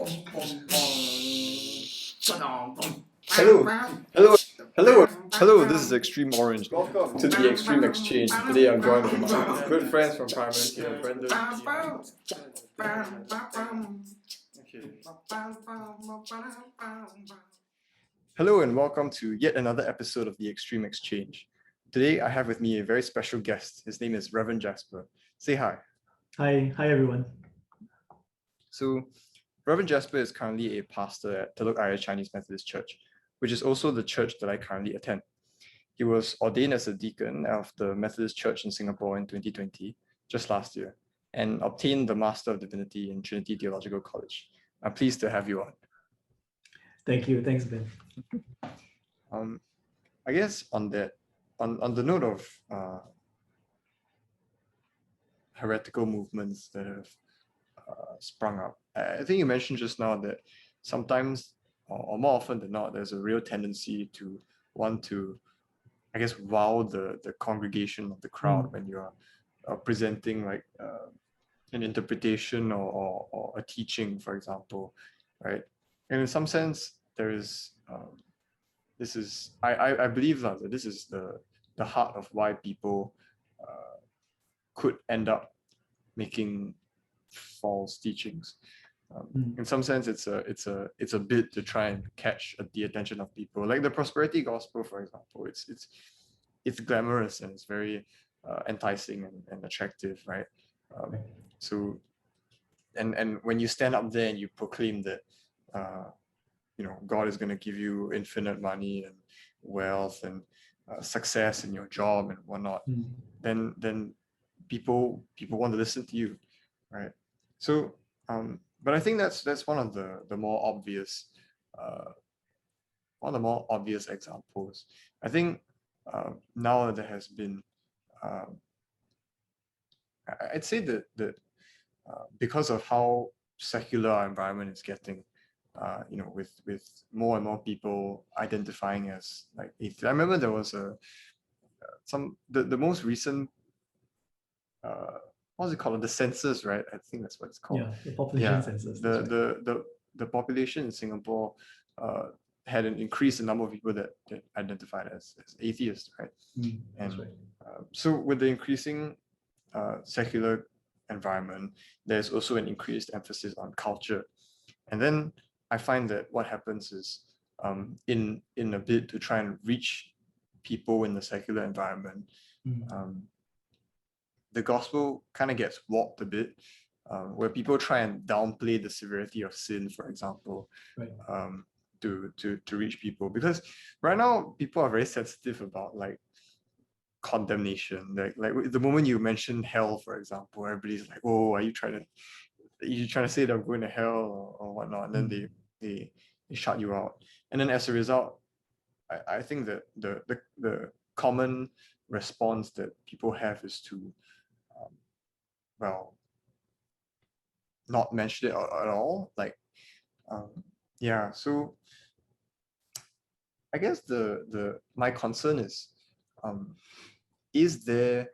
Hello, hello, hello. This is Extreme Orange to the Extreme Exchange. Today I'm joined with my good friends from primary school, Brendan. Hello and welcome to yet another episode of the Extreme Exchange. Today I have with me a very special guest. His name is Reverend Jasper. Say hi. Hi everyone. So, Reverend Jasper is currently a pastor at Telok Ayer Chinese Methodist Church, which is also the church that I currently attend. He was ordained as a deacon of the Methodist Church in Singapore in 2020, just last year, and obtained the Master of Divinity in Trinity Theological College. I'm pleased to have you on. Thank you. Thanks, Ben. I guess on the note of heretical movements that have sprung up, I think you mentioned just now that sometimes, or more often than not, there's a real tendency to want to, I guess, wow the congregation of the crowd when you're presenting like an interpretation or a teaching, for example, right? And in some sense, there is I believe that this is the heart of why people could end up making false teachings. In some sense, it's a bit to try and catch the attention of people. Like the prosperity gospel, for example, it's glamorous and it's very enticing and attractive, right? So, and when you stand up there and you proclaim that, God is going to give you infinite money and wealth and success in your job and whatnot, then people want to listen to you, right? So, but I think that's one of the more obvious examples. I think now there has been, I'd say that because of how secular our environment is getting, with more and more people identifying as like atheists. I remember there was the most recent what's it called? The census, right? I think that's what it's called. Yeah, the population census. The population in Singapore had an increased number of people that identified as atheists, right? That's right. So with the increasing secular environment, there's also an increased emphasis on culture. And then I find that what happens is in a bid to try and reach people in the secular environment, the gospel kind of gets warped a bit, where people try and downplay the severity of sin, for example, right. To reach people. Because right now, people are very sensitive about like condemnation. Like the moment you mention hell, for example, everybody's like, "Oh, are you trying to say that I'm going to hell or whatnot?" And then they shut you out. And then as a result, I think that the common response that people have is to not mention it at all. Like, so I guess my concern is there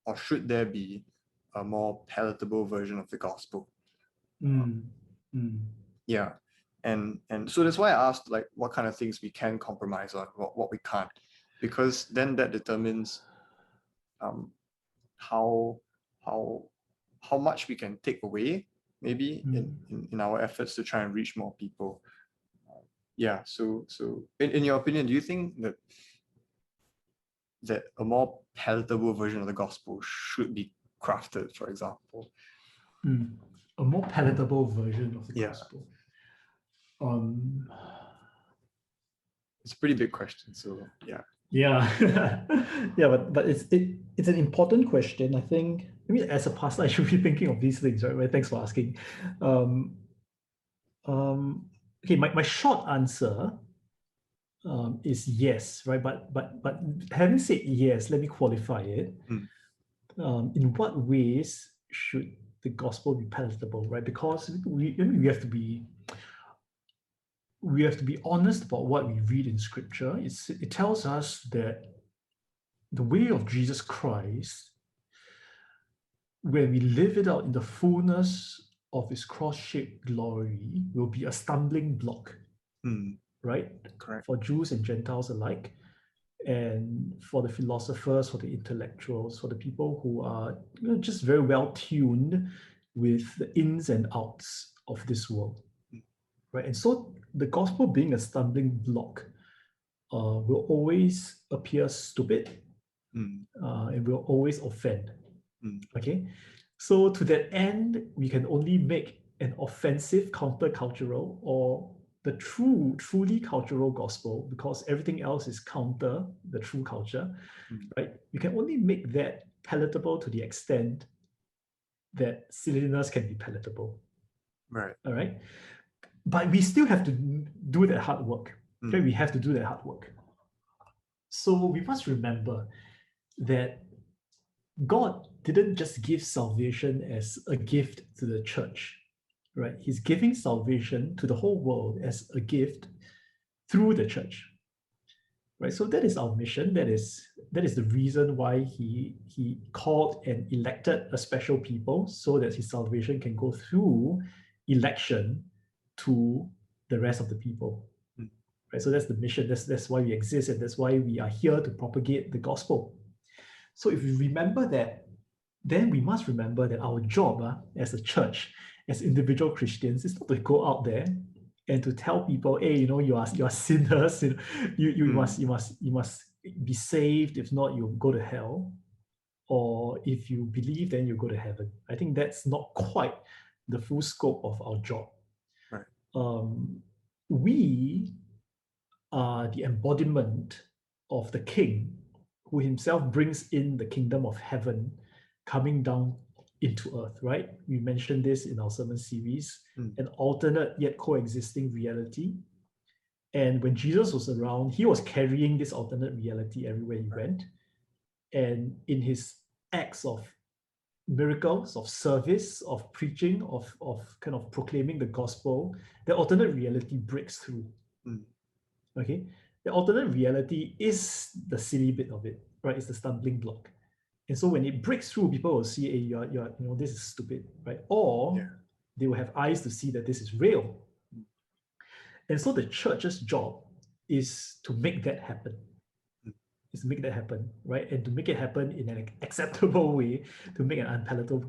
or should there be a more palatable version of the gospel? Yeah, and so that's why I asked like what kind of things we can compromise on, what we can't, because then that determines how much we can take away maybe in our efforts to try and reach more people. So in your opinion, do you think that a more palatable version of the gospel should be crafted, for example? A more palatable version of the gospel. It's a pretty big question, so yeah. But it's an important question. I think, as a pastor, I should be thinking of these things, right? Thanks for asking. Okay, my short answer is yes, right? But having said yes, let me qualify it. In what ways should the gospel be palatable, right? Because we have to be honest about what we read in Scripture. It tells us that the way of Jesus Christ, when we live it out in the fullness of his cross-shaped glory will be a stumbling block, right? Correct. For Jews and Gentiles alike, and for the philosophers, for the intellectuals, for the people who are just very well tuned with the ins and outs of this world, right? And so the gospel being a stumbling block will always appear stupid and will always offend. Okay, so to that end, we can only make an offensive countercultural or the truly cultural gospel, because everything else is counter the true culture, right? We can only make that palatable to the extent that silliness can be palatable. Right. All right. But we still have to do that hard work. Okay, we have to do that hard work. So we must remember that God didn't just give salvation as a gift to the church, right? He's giving salvation to the whole world as a gift through the church, right? So that is our mission. That is the reason why he called and elected a special people, so that his salvation can go through election to the rest of the people. Right? So that's the mission. That's why we exist, and that's why we are here to propagate the gospel. So if we remember that, then we must remember that our job as a church, as individual Christians, is not to go out there and to tell people, hey, you are sinners, you must be saved. If not, you'll go to hell. Or if you believe, then you go to heaven. I think that's not quite the full scope of our job. Right. We are the embodiment of the King, who himself brings in the kingdom of heaven coming down into earth, right? We mentioned this in our sermon series, an alternate yet coexisting reality. And when Jesus was around, he was carrying this alternate reality everywhere he went. And in his acts of miracles, of service, of preaching, of kind of proclaiming the gospel, the alternate reality breaks through. Okay? The alternate reality is the silly bit of it, right? It's the stumbling block. And so when it breaks through, people will see, hey, this is stupid, right? Or they will have eyes to see that this is real. And so the church's job is to make that happen. Is to make that happen, right? And to make it happen in an acceptable way, to make an unpalatable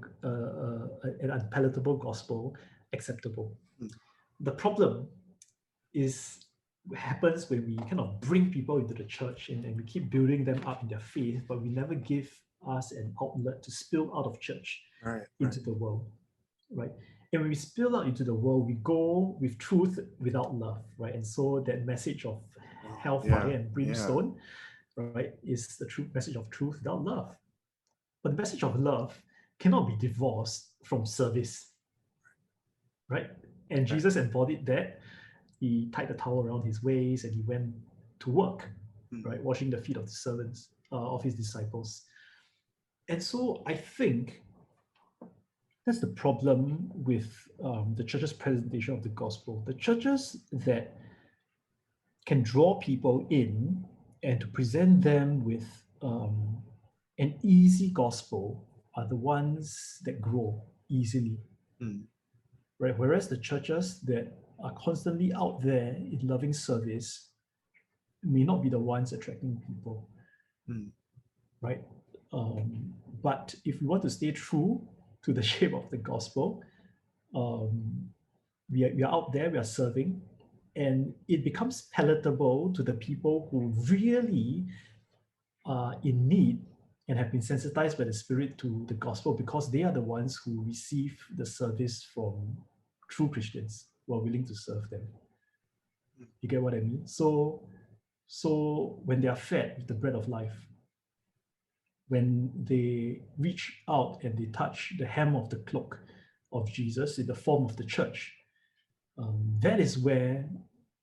gospel acceptable. The problem happens when we kind of bring people into the church and we keep building them up in their faith, but we never give us an outlet to spill out of church into the world, right? And when we spill out into the world, we go with truth without love, right? And so that message of hellfire and brimstone, right, is the true message of truth without love. But the message of love cannot be divorced from service, right? And Jesus embodied that. He tied the towel around his waist and he went to work, right, washing the feet of the servants, of his disciples. And so I think that's the problem with the church's presentation of the gospel. The churches that can draw people in and to present them with an easy gospel are the ones that grow easily, right? Whereas the churches that are constantly out there in loving service may not be the ones attracting people, right? But if we want to stay true to the shape of the gospel, we are out there, we are serving, and it becomes palatable to the people who really are in need and have been sensitized by the Spirit to the gospel, because they are the ones who receive the service from true Christians who are willing to serve them. You get what I mean? So when they are fed with the bread of life, when they reach out and they touch the hem of the cloak of Jesus in the form of the church, that is where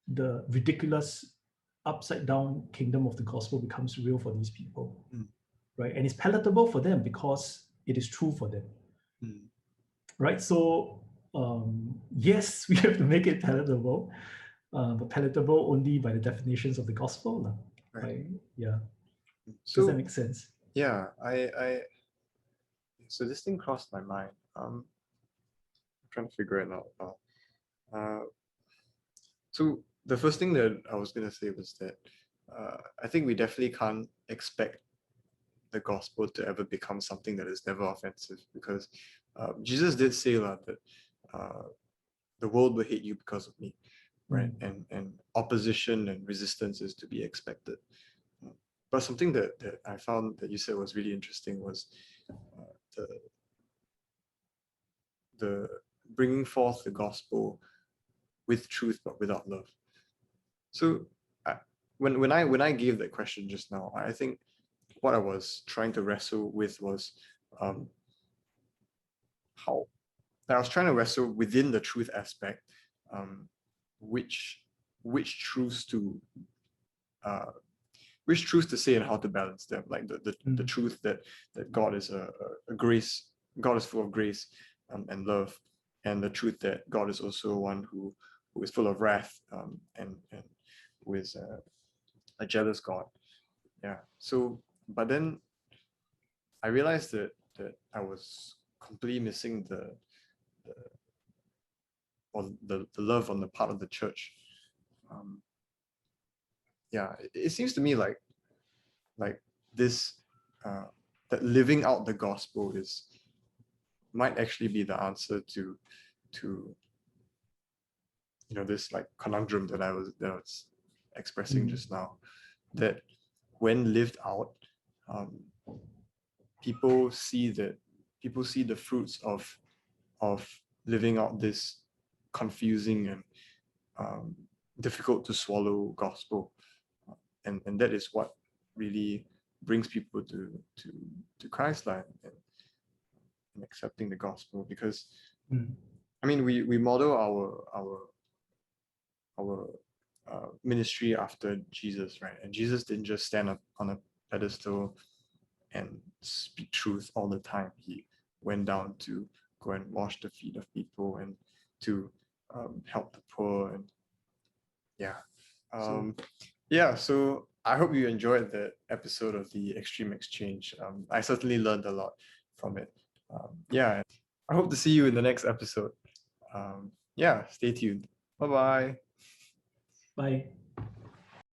the ridiculous upside down kingdom of the gospel becomes real for these people, right? And it's palatable for them because it is true for them, right? So yes, we have to make it palatable, but palatable only by the definitions of the gospel, right? Yeah. So, does that make sense? Yeah, so this thing crossed my mind. I'm trying to figure it out now. So the first thing that I was gonna say was that I think we definitely can't expect the gospel to ever become something that is never offensive, because Jesus did say that the world will hate you because of me, right? And opposition and resistance is to be expected. But something that I found that you said was really interesting was the bringing forth the gospel with truth but without love. So when I gave that question just now, I think what I was trying to wrestle with was how I was trying to wrestle within the truth aspect, which truths to say and how to balance them, like the truth that God is a grace, God is full of grace and love, and the truth that God is also one who is full of wrath and who is a jealous God. Yeah. So, but then I realized that I was completely missing the love on the part of the church. Yeah, it seems to me like this that living out the gospel might actually be the answer to this like conundrum that I was expressing just now, that when lived out, people see the fruits of living out this confusing and difficult to swallow gospel, and that is what really brings people to Christ and accepting the gospel. Because I mean, we model our ministry after Jesus, right? And Jesus didn't just stand up on a pedestal and speak truth all the time. He went down to go and wash the feet of people and to help the poor. And so I hope you enjoyed the episode of the Extreme Exchange. I certainly learned a lot from it. I hope to see you in the next episode. Stay tuned. Bye-bye. Bye.